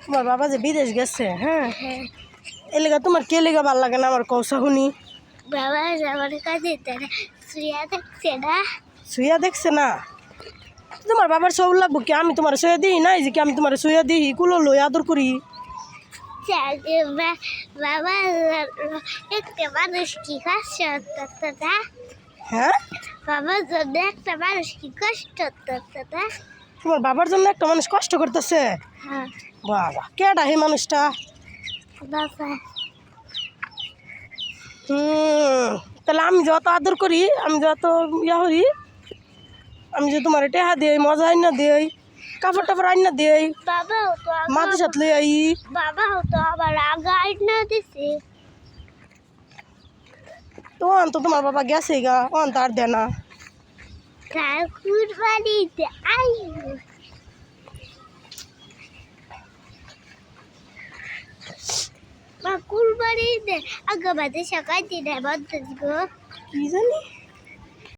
তোমার বাবা যে বিদেশ গেছে, হ্যাঁ, হ্যাঁ এ লেগা তোমার কে লেগা ভাল লাগে না আমার কৌশা শুনি? বাবা আমার কাছে তারা শুয়ে থাকছে না। শুয়া দেখছে না? তোমার বাবার সব লাগবো কি? আমি তোমার শুয়ে দিই নাই যে কি আমি তোমার শুয়ে দিই কুলো লই আদর করি? বাবা একটা মানুষ কি কষ্ট হতো না? হ্যাঁ, বাবার জন্য একটা মানুষ কি কষ্ট হতো না? তোমার বাবার জন্য একটা মানুষ কষ্ট করতেছে? হ্যাঁ বাবা, কেডা হে মানুষটা? বাবা তাহলে আমি যত আদর করি, আমি যত ইয়া করি, আমি যে তোমার টেহা দিই, মজা আইনা দিই, কাপড় টাপড় আইনা দিই, বাবাও তো মাঝে সাথে লই আই, বাবাও তো আবার আগাই না দিছে। তো তো তোমার বাবা গেছে গা, অন তার দে না। ঠাকুর বাড়িতে আইব ঠাকুর বাড়িতে আগাবাদে সকাল দিনে বন্ধ গো। কি জানি